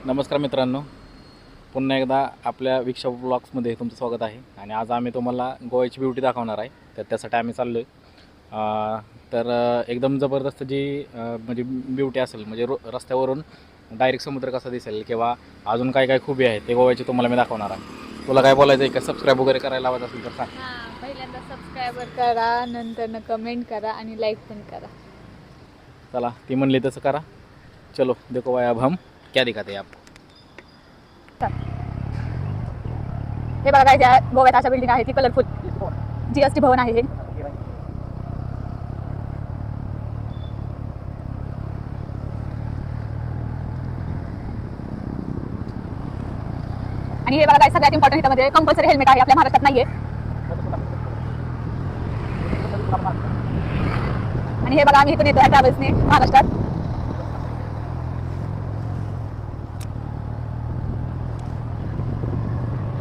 नमस्कार मित्रांनो, पुन्हा एकदा आपल्या विक्षा ब्लॉग्समध्ये तुमचं स्वागत आहे. आणि आज आम्ही तुम्हाला गोव्याची ब्युटी दाखवणार आहे. तर त्यासाठी आम्ही चाललो आहे. एकदम जबरदस्त जी म्हणजे ब्युटी असेल, म्हणजे रस्त्यावरून डायरेक्ट समुद्र कसा दिसेल किंवा अजून काय काय खूबी आहे ते गोव्याची तुम्हाला मी दाखवणार आहे. तुला काय बोलायचं आहे का? सबस्क्राईब वगैरे करायला लावायचं असेल तर सांग. पहिल्यांदा सबस्क्राईबर करा, नंतर कमेंट करा आणि लाईक पण करा. चला, ती म्हणली तसं करा. चलो देखो भाई, अब हम क्या दिखाते हैं आप. हे बघा, काय गोव्यात अशा बिल्डिंग आहे ती कलरफुल. जीएसटी भवन आहे हे. आणि हे बघा, काय सगळ्यात इम्पॉर्टंट ह्याच्यामध्ये कंपल्सरी हेल्मेट आहे. आपल्या महाराष्ट्रात नाहीये. आणि हे बघा, आम्ही इथून येतो ट्रॅव्हल्सने महाराष्ट्रात.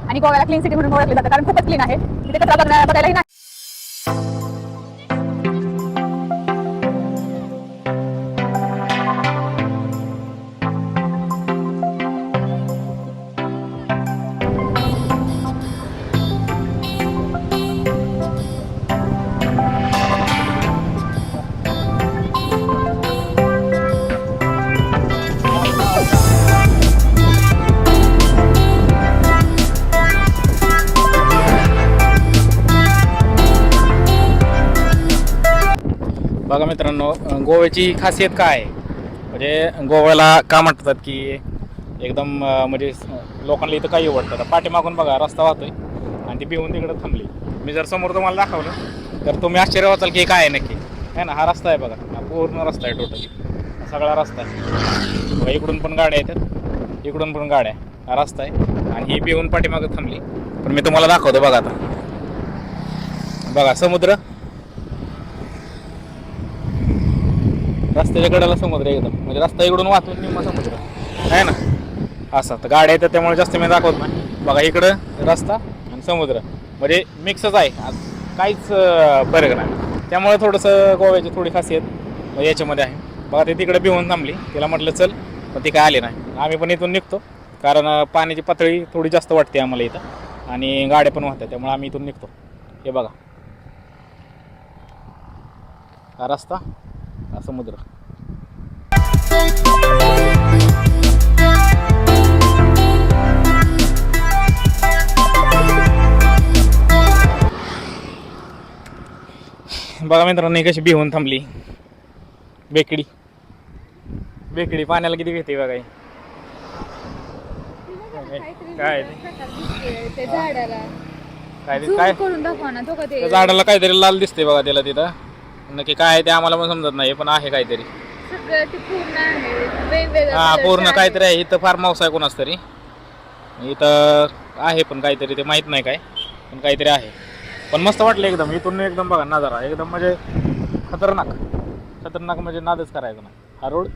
आणि गोव्याला क्लीन सिटी म्हणून ओळखले जातं, कारण खूपच क्लीन आहे. तिथे कचरा बघायलाही नाही. बघा मित्रांनो, गोव्याची खासियत काय आहे, म्हणजे गोव्याला का म्हणतात की एकदम म्हणजे लोकांना इथं काही आवडतं. पाठीमागून बघा रस्ता वाहतोय आणि ती बिहून तिकडं थांबली. मी जर समोर तुम्हाला दाखवलं तर तुम्ही आश्चर्य वाचाल की काय आहे नक्की, आहे ना. हा रस्ता आहे बघा, हा पूर्ण रस्ता आहे, टोटली सगळा रस्ता आहे बघा. इकडून पण गाड्या येतात, इकडून पण गाड्या, हा रस्ता आहे. आणि ही बिहून पाठीमागं थांबली. पण मी तुम्हाला दाखवतो बघा. आता बघा समुद्र, रस्त्याच्या कडेला समुद्र एकदम, म्हणजे रस्ता इकडून वाहतून निम्मा समुद्र आहे ना. असं तर गाड्या येतात त्यामुळे जास्त मी दाखवत नाही. बघा इकडं रस्ता आणि समुद्र म्हणजे मिक्सच आहे, काहीच फरक नाही. त्यामुळे थोडंसं गोव्याची थोडी खासियत याच्यामध्ये आहे. बघा ते तिकडे भिवून थांबली, तिला म्हटलं चल, पण ती काय आली नाही. आम्ही पण इथून निघतो, कारण पाण्याची पातळी थोडी जास्त वाटते आम्हाला इथं आणि गाड्या पण वाहतात, त्यामुळे आम्ही इथून निघतो. हे बघा, हा रस्ता, हा समुद्र. बघा मित्रांनो, कशी बिहून थांबली. बेकडी बेकडी पाण्याला किती भेटते बघा. काय ते झाडाला काय काय करून दाखवा ना, तो का ते झाडाला काहीतरी लाल दिसते बघा त्याला तिथं. नक्की काय आहे ते आम्हाला पण समजत नाही, पण आहे काहीतरी. सगळं ते पूर्ण आहे, वेगवेगळं. हा पूर्ण काहीतरी आहे. इथं फार्म हाऊस आहे कोणाच तरी, इथं आहे पण काहीतरी ते माहित नाही काय, पण काहीतरी आहे. पण मस्त वाटलं एकदम. इथून एकदम बघा नजारा, एकदम म्हणजे खतरनाक खतरनाक, म्हणजे नादच करायचं ना. हा रोड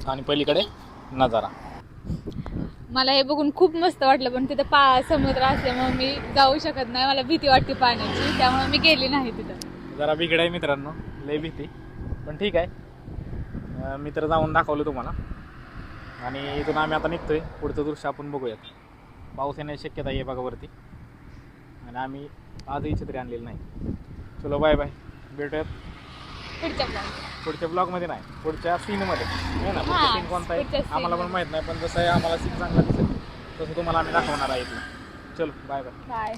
आणि पलीकडे नजारा. मला हे बघून खूप मस्त वाटलं, पण तिथं समुद्र असल्यामुळे मी जाऊ शकत नाही. मला भीती वाटते पाण्याची, त्यामुळे मी गेली नाही तिथं. जरा बिघड आहे मित्रांनो, लय भीती, पण ठीक आहे. मी तर जाऊन दाखवलं तुम्हाला. आणि इथून आम्ही आता निघतोय. पुढचं दृश्य आपण बघूयात. पाऊस येण्याची शक्यता आहे बघा वरती, आणि आम्ही आजही छत्री आणलेली नाही. चलो बाय बाय, भेटूयात पुढच्या ब्लॉगमध्ये. नाही, पुढच्या सीनमध्ये आहे ना. पुढचा सीन कोणता आहे आम्हाला पण माहीत नाही, पण जसं आहे आम्हाला सीन चांगला दिसेल तसं तुम्हाला आम्ही दाखवणार आहे. चलो बाय बाय.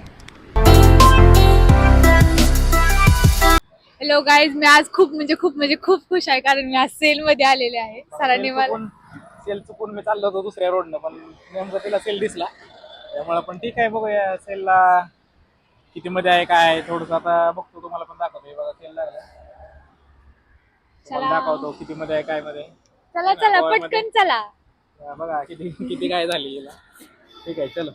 हॅलो गाईज, मी आज खूप खुश आहे, कारण मी आज सेल मध्ये आलेले आहे. सरांनी मला सेल चुकून मी चाललो होतो दुसऱ्या रोडनं, पण नेमकं तिला सेल दिसला, त्यामुळे. पण ठीक आहे, बघूया सेलला किती मध्ये आहे काय आहे. थोडंसं आता बघतो, तुम्हाला पण दाखवतो. बघा सेल लागला, दाखवतो किती मध्ये आहे काय मध्ये. चला चला पटकन चला. बघा किती किती काय झाली याला. ठीक आहे, चलो.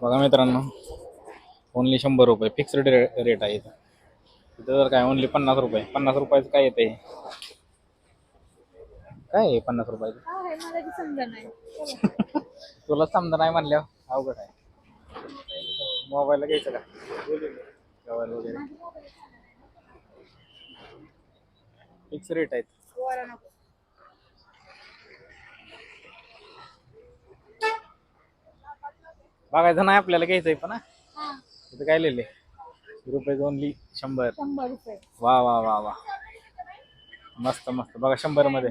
बघा मित्रांनो, ओनली 100 रुपये फिक्स्ड रेट आहे इथं. तर काय ओनली 50 रुपये. 50 रुपयाचं काय येते, काय आहे 50 रुपयाचं? मला समजा नाही. तुला समजा नाही म्हणल्यावर अवघड आहे. मोबाईलला घ्यायचं का मोबाईल वगैरे? फिक्स रेट आहेत. बघायचं नाही आपल्याला घ्यायचंय पण हा. इथं काय लिहिले रुपये ओनली 100. 100 रुपये. वा वा वा वा मस्त मस्त बघा 100 मध्ये.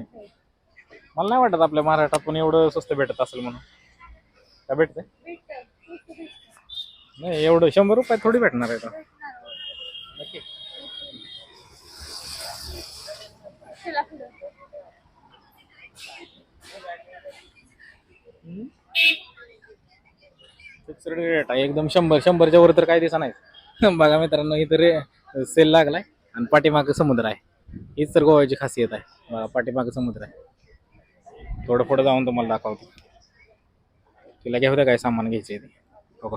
मला नाही वाटत आपल्या महाराष्ट्रात पण एवढं स्वस्त भेटत असेल म्हणून. काय भेटतंय नाही एवढं 100 रुपये थोडी भेटणार आहे का. नक्की चला पुढं. फिक्स्ड रेट आहे एकदम 100च्या वर तर काय दिसा नाही. बघा मित्रांनो इथं सेल लागलाय आणि पाठीमागं समुद्र आहे. हीच तर गोव्याची खासियत आहे. बघा पाठीमागं समुद्र आहे. थोडं पुढं जाऊन तुम्हाला दाखवतो. तिला घेऊ द्या काय सामान घ्यायचंय ते बघा.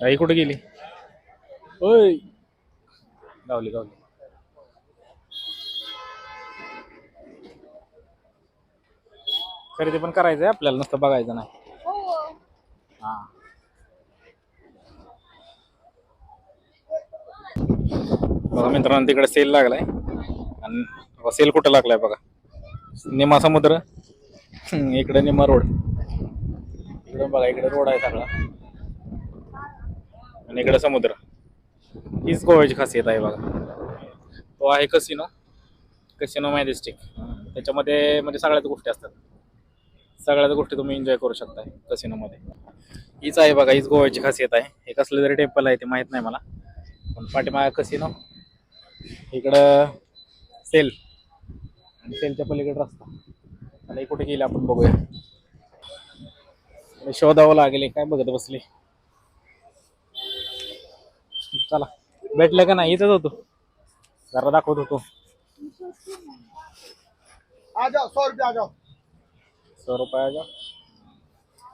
आई कुठे गेली. ओय गावली गावली. खरेदी पण करायचंय आपल्याला नुसतं बघायचं नाही. हो. हा बघा मित्रांनो तिकडे सेल लागलाय आणि सेल कुठं लागलाय बघा. निमा समुद्र इकडे निमा रोड. इकडे बघा इकडे रोड आहे सगळा आणि इकडे समुद्र. हीच गोव्याची खासियत आहे बघा. तो आहे कसिनो. Casino majestic. त्याच्यामध्ये म्हणजे सगळ्याच गोष्टी असतात. सगळ्याच गोष्टी तुम्ही एन्जॉय करू शकता कसिनोमध्ये. हीच आहे बघा हीच गोव्याची खासियत आहे. हे कसलं जरी टेम्पल आहे ते माहित नाही मला पण पाठीमागे कसिनो इकडं सेल आणि सेलच्या पलीकडे रस्ता. आणि कुठे गेले आपण बघूया. शोधावं लागेल काय बघत बसले. चला भेटलं का नाही. इथंच होतो जरा दाखवत होतो. आ जाओ 100 रुपये आ जाओ 100 रुपये आ जाओ.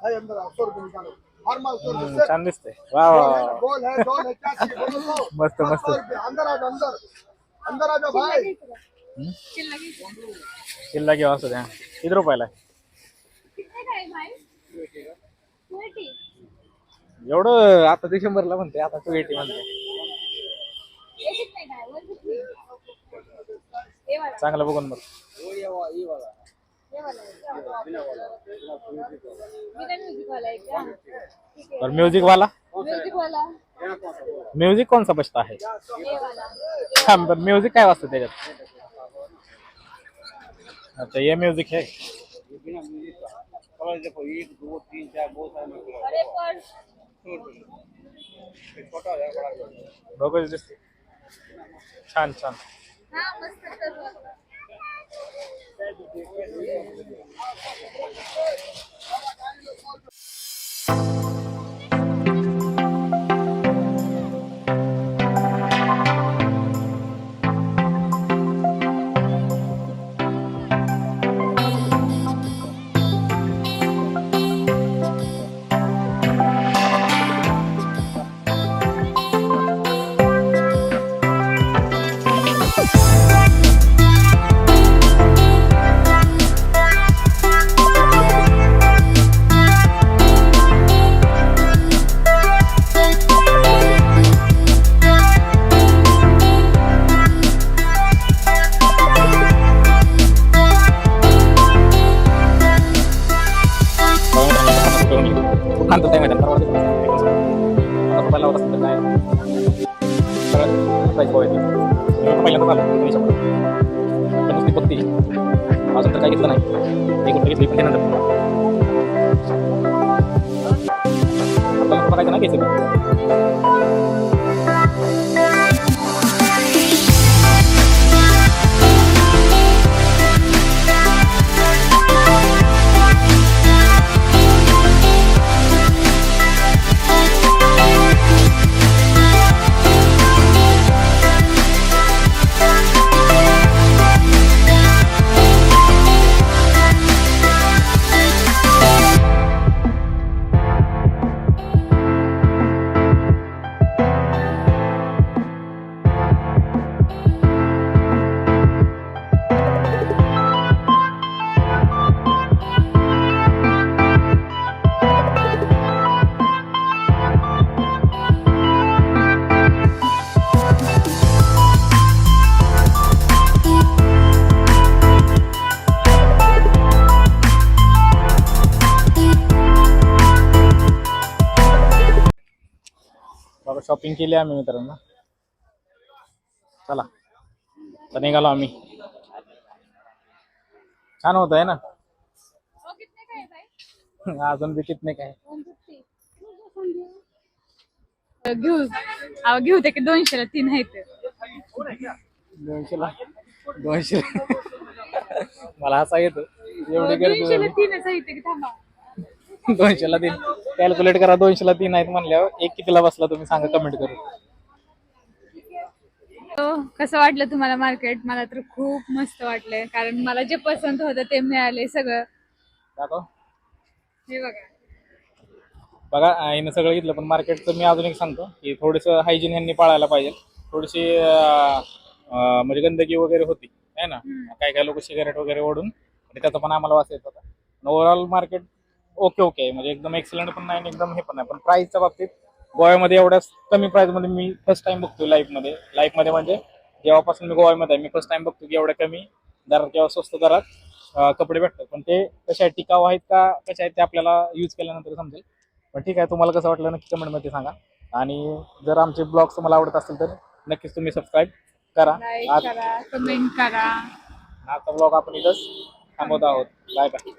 भाई अंदर आओ 100 रुपये निकालो हर माल 100 रुपये छान दिसतंय. वा वा वा. बोल है क्या चाहिए बोलो तो मस्त मस्त. 100 रुपये अंदर आ जाओ अंदर अंदर आ जाओ भाई चिल्ला घ्यायचं. शिल्लक घेऊ असं द्या. किती रुपयाला आहे? किती काय भाई? 20. एवढं आता डिसेंबरला म्हणते आता 280 म्हणते. येत नाही काय? 150. हे वाला. चांगलं बघून बघ. हे वाला. बिना म्युझिक वाला आहे का? ठीक आहे. और म्यूजिक वाला म्युझिक वाला. म्यूजिक कौन सा बजता है. हे वाला. हाँ, पर म्यूजिक काय वाजतं त्याच्यात. अच्छा ये म्यूजिक है. देखो 1 2 3 4 बहुत सारे अरे पर छोटा हो जाएगा बड़ा बघूच दिसते. छान छान. हा मस्त सर्व. अजून तर काही घेतलं नाही. एक गोष्ट घेतली पण त्यानंतर आपल्याला बघायचं नाही घ्यायचं. शॉपिंग केली आम्ही मित्रांनो. चला तर निघालो आम्ही. छान होत आहे ना. अजून बी कितने काय घेऊ ते की 200ला 3 आहेत. 200ला 200 मला हसा येतो एवढी गर्दी 200ला 3च आहेत की थांबा. 200ला 3 कॅल्क्युलेट करा. 200ला 3 आहेत म्हणल्यावर एक कितीला बसला तुम्ही सांगा कमेंट करून. कसं वाटलं तुम्हाला मार्केट? मला तर खूप मस्त वाटलंय कारण मला जे पसंत होतं ते मिळाले सगळं. दाखव. हे बघा बघा हिनं सगळं घेतलं पण मार्केटचं मी अजून एक सांगतो की थोडंसं हायजीन ह्यांनी पाळायला पाहिजे. थोडीशी म्हणजे गंदगी वगैरे होती आहे ना. काही काही लोक सिगारेट वगैरे ओढून आणि त्याचा पण आम्हाला वास येत होता. ओव्हरऑल मार्केट ओके आहे म्हणजे एकदम एक्सलंट पण नाही आणि एकदम हे पण नाही. पण प्राईसच्या बाबतीत गोव्यामध्ये एवढ्याच कमी प्राईसमध्ये मी फर्स्ट टाइम बघतोय लाईफमध्ये म्हणजे जेव्हापासून मी गोव्यामध्ये आहे मी फर्स्ट टाइम बघतो की एवढ्या कमी दरात किंवा स्वस्त दरात कपडे भेटतात. पण ते कशा आहेत टिकाऊ आहेत का कशा आहेत ते आपल्याला यूज केल्यानंतर समजेल. पण ठीक आहे तुम्हाला कसं वाटलं नक्की कमेंटमध्ये सांगा. आणि जर आमचे ब्लॉग्स तुम्हाला आवडत असतील तर नक्कीच तुम्ही सबस्क्राईब करा. लाईक करा कमेंट करा. आजचा ब्लॉग आपण इथंच थांबवत आहोत. Bye bye.